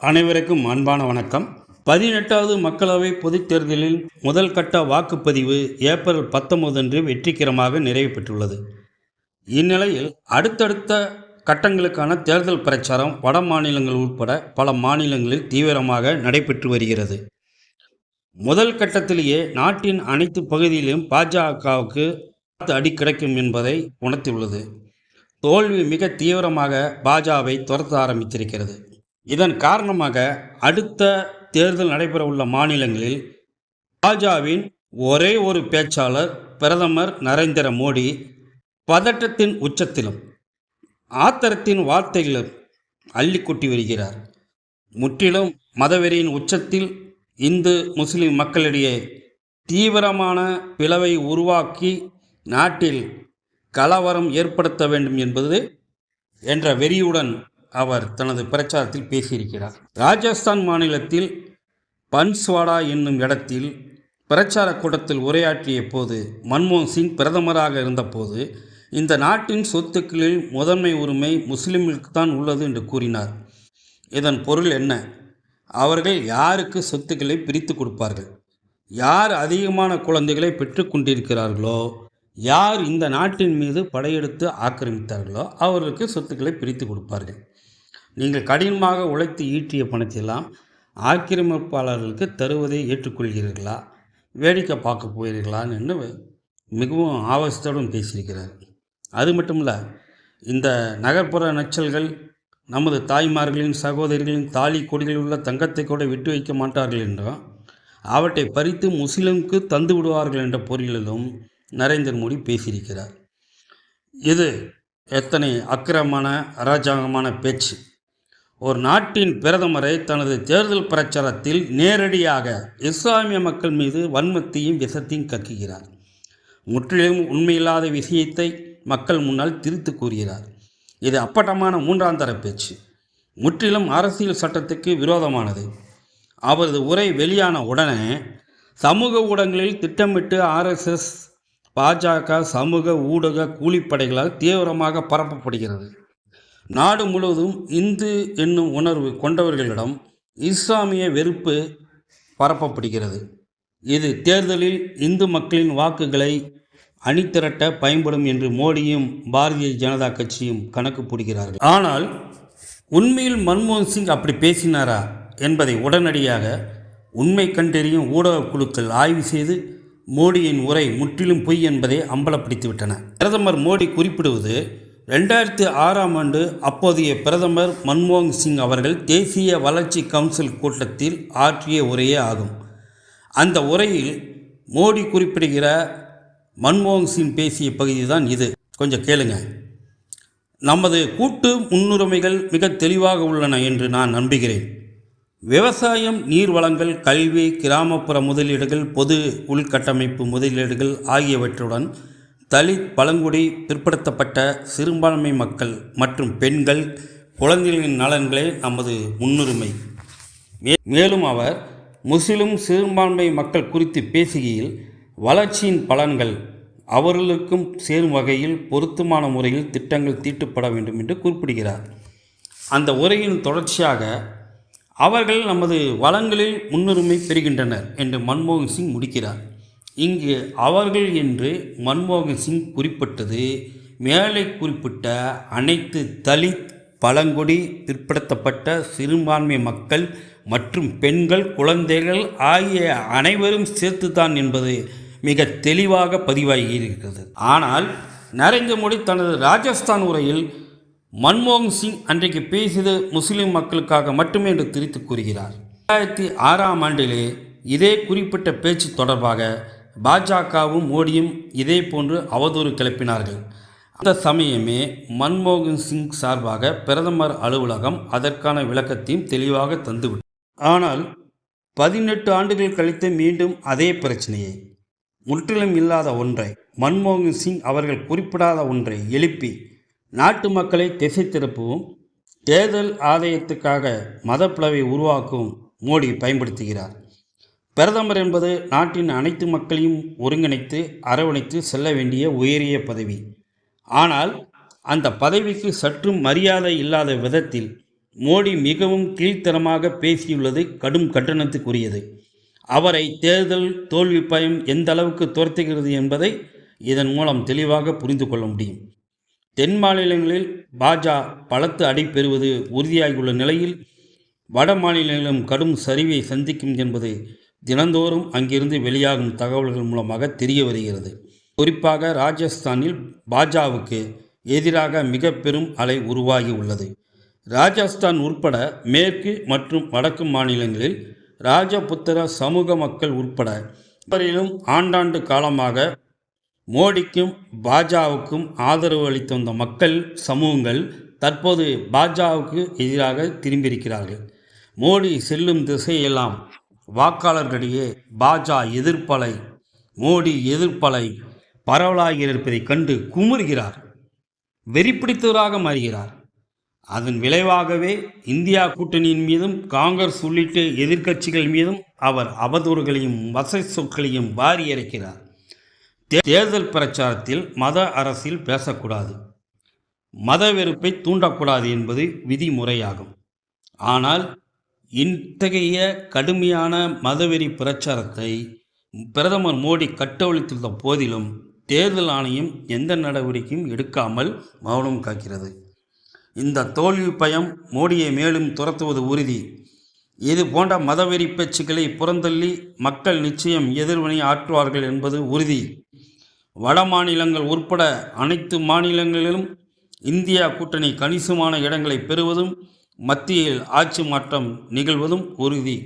அனைவருக்கும் அன்பான வணக்கம். 18வது மக்களவை பொதுத் தேர்தலில் முதல் கட்ட வாக்குப்பதிவு ஏப்ரல் 19 அன்று வெற்றிகரமாக நிறைவு பெற்றுள்ளது. இந்நிலையில் அடுத்தடுத்த கட்டங்களுக்கான தேர்தல் பிரச்சாரம் வட மாநிலங்கள் உட்பட பல மாநிலங்களில் தீவிரமாக நடைபெற்று வருகிறது. முதல் கட்டத்திலேயே நாட்டின் அனைத்து பகுதியிலும் பாஜகவுக்கு அடி கிடைக்கும் என்பதை உணர்த்தியுள்ளது. தோல்வி மிக தீவிரமாக பாஜகவை துரத்த ஆரம்பித்திருக்கிறது. இதன் காரணமாக அடுத்த தேர்தல் நடைபெறவுள்ள மாநிலங்களில் பாஜகவின் ஒரே ஒரு பேச்சாளர் பிரதமர் நரேந்திர மோடி பதட்டத்தின் உச்சத்திலும் ஆத்திரத்தின் வார்த்தைகளும் அள்ளி கொட்டி வருகிறார். முற்றிலும் மதவெறியின் உச்சத்தில் இந்து முஸ்லிம் மக்களிடையே தீவிரமான பிளவை உருவாக்கி நாட்டில் கலவரம் ஏற்படுத்த வேண்டும் என்பது என்ற வெறியுடன் அவர் தனது பிரச்சாரத்தில் பேசியிருக்கிறார். ராஜஸ்தான் மாநிலத்தில் பன்ஸ்வாடா என்னும் இடத்தில் பிரச்சார கூட்டத்தில் உரையாற்றிய போது மன்மோகன் சிங் பிரதமராக இருந்தபோது இந்த நாட்டின் சொத்துக்களில் முதன்மை உரிமை முஸ்லிம்களுக்கு தான் உள்ளது என்று கூறினார். இதன் பொருள் என்ன? அவர்கள் யாருக்கு சொத்துக்களை பிரித்து கொடுப்பார்கள்? யார் அதிகமான குழந்தைகளை பெற்று கொண்டிருக்கிறார்களோ, யார் இந்த நாட்டின் மீது படையெடுத்து ஆக்கிரமித்தார்களோ அவர்களுக்கு சொத்துக்களை பிரித்து கொடுப்பார்கள். நீங்கள் கடினமாக உழைத்து ஈட்டிய பணத்தையெல்லாம் ஆக்கிரமிப்பாளர்களுக்கு தருவதை ஏற்றுக்கொள்கிறீர்களா, வேடிக்கை பார்க்க போகிறீர்களான்னு மிகவும் ஆவேசத்துடன் பேசியிருக்கிறார். அது மட்டும் இல்லை, இந்த நகர்ப்புற நக்சல்கள் நமது தாய்மார்களின் சகோதரிகளின் தாலி கொடிகளில் உள்ள தங்கத்தை கூட விட்டு வைக்க மாட்டார்கள் என்றும் அவற்றை பறித்து முஸ்லிமுக்கு தந்து விடுவார்கள் என்ற பொருளிலும் நரேந்திர மோடி பேசியிருக்கிறார். இது எத்தனை அக்கிரமான அராஜகமான பேச்சு! ஒரு நாட்டின் பிரதமரை தனது தேர்தல் பிரச்சாரத்தில் நேரடியாக இஸ்லாமிய மக்கள் மீது வன்மத்தையும் விஷத்தையும் கக்குகிறார். முற்றிலும் உண்மையில்லாத விஷயத்தை மக்கள் முன்னால் திரித்து கூறுகிறார். இது அப்பட்டமான மூன்றாம் தர பேச்சு, முற்றிலும் அரசியல் சட்டத்துக்கு விரோதமானது. அவரது உரை வெளியான உடனே சமூக ஊடகங்களில் திட்டமிட்டு RSS பாஜக சமூக ஊடக கூலிப்படைகளால் தீவிரமாக பரப்பப்படுகிறது. நாடு முழுவதும் இந்து என்னும் உணர்வு கொண்டவர்களிடம் இஸ்லாமிய வெறுப்பு பரப்பப்படுகிறது. இது தேர்தலில் இந்து மக்களின் வாக்குகளை அணிதிரட்ட பயன்படும் என்று மோடியும் பாரதிய ஜனதா கட்சியும் கணக்கு போடுகிறார்கள். ஆனால் உண்மையில் மன்மோகன் சிங் அப்படி பேசினாரா என்பதை உடனடியாக உண்மை கண்டறியும் ஊடக குழுக்கள் ஆய்வு செய்து மோடியின் உரை முற்றிலும் பொய் என்பதை அம்பலப்படுத்திவிட்டன. பிரதமர் மோடி குறிப்பிடுவது 2006ஆம் ஆண்டு அப்போதைய பிரதமர் மன்மோகன் சிங் அவர்கள் தேசிய வளர்ச்சி கவுன்சில் கூட்டத்தில் ஆற்றிய உரையே ஆகும். அந்த உரையில் மோடி குறிப்பிடுகிற மன்மோகன் சிங் பேசிய பகுதி தான் இது. கொஞ்சம் கேளுங்க. நமது கூட்டு முன்னுரிமைகள் மிக தெளிவாக உள்ளன என்று நான் நம்புகிறேன். விவசாயம், நீர் வளங்கள், கல்வி, கிராமப்புற முதலீடுகள், பொது உள்கட்டமைப்பு முதலீடுகள் ஆகியவற்றுடன் தலித், பழங்குடி, பிற்படுத்தப்பட்ட சிறுபான்மை மக்கள் மற்றும் பெண்கள், குழந்தைகளின் நலன்களே நமது முன்னுரிமை. மேலும் அவர் முஸ்லிம் சிறுபான்மை மக்கள் குறித்து பேசுகையில் வளர்ச்சியின் பலன்கள் அவர்களுக்கும் சேரும் வகையில் பொருத்தமான முறையில் திட்டங்கள் தீட்டப்பட வேண்டும் என்று குறிப்பிடுகிறார். அந்த உரையின் தொடர்ச்சியாக அவர்கள் நமது வளங்களில் முன்னுரிமை பெறுகின்றனர் என்று மன்மோகன் சிங் முடிக்கிறார். இங்கு அவர்கள் என்று மன்மோகன் சிங் குறிப்பிட்டது மேலே குறிப்பிட்ட அனைத்து தலித், பழங்குடி, பிற்படுத்தப்பட்ட சிறுபான்மை மக்கள் மற்றும் பெண்கள், குழந்தைகள் ஆகிய அனைவரும் சேர்த்துதான் என்பது மிக தெளிவாக பதிவாகியிருக்கிறது. ஆனால் நரேந்திர மோடி தனது ராஜஸ்தான் உரையில் மன்மோகன் சிங் அன்றைக்கு பேசியது முஸ்லிம் மக்களுக்காக மட்டுமே என்று திரித்து கூறுகிறார். 2006ஆம் ஆண்டிலே இதே குறிப்பிட்ட பேச்சு தொடர்பாக பாஜகவும் மோடியும் இதே போன்று அவதூறு கிளப்பினார்கள். அந்த சமயமே மன்மோகன் சிங் சார்பாக பிரதமர் அலுவலகம் அதற்கான விளக்கத்தையும் தெளிவாக தந்துவிட்டது. ஆனால் 18 ஆண்டுகள் கழித்து மீண்டும் அதே பிரச்சனையை, முற்றிலும் இல்லாத ஒன்றை, மன்மோகன் சிங் அவர்கள் குறிப்பிடாத ஒன்றை எழுப்பி நாட்டு மக்களை திசை திருப்பவும் தேர்தல் ஆதாயத்துக்காக மதப்பிளவை உருவாக்கவும் மோடி பயன்படுத்துகிறார். பிரதமர் என்பது நாட்டின் அனைத்து மக்களையும் ஒருங்கிணைத்து அரவணைத்து செல்ல வேண்டிய உயரிய பதவி. ஆனால் அந்த பதவிக்கு சற்றும் மரியாதை இல்லாத விதத்தில் மோடி மிகவும் கீழ்த்தரமாக பேசியுள்ளது கடும் கண்டனத்துக்குரியது. அவரை தேர்தல் தோல்வி பயம் எந்த அளவுக்கு துரத்துகிறது என்பதை இதன் மூலம் தெளிவாக புரிந்து கொள்ள முடியும். தென் மாநிலங்களில் பாஜக பலத்து அடை பெறுவது உறுதியாகியுள்ள நிலையில் வட மாநிலங்களிலும் கடும் சரிவை சந்திக்கும் என்பது தினந்தோறும் அங்கிருந்து வெளியாகும் தகவல்கள் மூலமாக தெரிய வருகிறது. குறிப்பாக ராஜஸ்தானில் பாஜகவுக்கு எதிராக மிக பெரும் அலை உருவாகி உள்ளது. ராஜஸ்தான் உட்பட மேற்கு மற்றும் வடக்கு மாநிலங்களில் ராஜபுத்திர சமூக மக்கள் உட்பட இவரிலும் ஆண்டாண்டு காலமாக மோடிக்கும் பாஜகவுக்கும் ஆதரவு அளித்து வந்த மக்கள் சமூகங்கள் தற்போது பாஜகவுக்கு எதிராக திரும்பியிருக்கிறார்கள். மோடி செல்லும் திசையெல்லாம் வாக்காளர்களிடையே பாஜக எதிர்ப்பலை, மோடி எதிர்ப்பலை பரவலாகி இருப்பதை கண்டு குமுறுகிறார், வெறிப்பிடித்தவராக மாறுகிறார். அதன் விளைவாகவே இந்தியா கூட்டணியின் மீதும் காங்கிரஸ் உள்ளிட்ட எதிர்க்கட்சிகள் மீதும் அவர் அவதூறுகளையும் வசை சொற்களையும் வாரி இறைக்கிறார். தேர்தல் பிரச்சாரத்தில் மத அரசியல் பேசக்கூடாது, மத வெறுப்பை தூண்டக்கூடாது என்பது விதிமுறையாகும். ஆனால் இத்தகைய கடுமையான மதவெறி பிரச்சாரத்தை பிரதமர் மோடி கட்டவிழ்த்துள்ள போதிலும் தேர்தல் ஆணையம் எந்த நடவடிக்கையும் எடுக்காமல் மௌனம் காக்கிறது. இந்த தோல்வி பயம் மோடியை மேலும் துரத்துவது உறுதி. இது போன்ற மதவெறி பேச்சுக்களை புறந்தள்ளி மக்கள் நிச்சயம் எதிர்வினை ஆற்றுவார்கள் என்பது உறுதி. வட மாநிலங்கள் உட்பட அனைத்து மாநிலங்களிலும் இந்தியா கூட்டணி கணிசமான இடங்களை பெறுவதும் மத்தியில் ஆட்சி மாற்றம் நிகழ்வதும் உறுதி.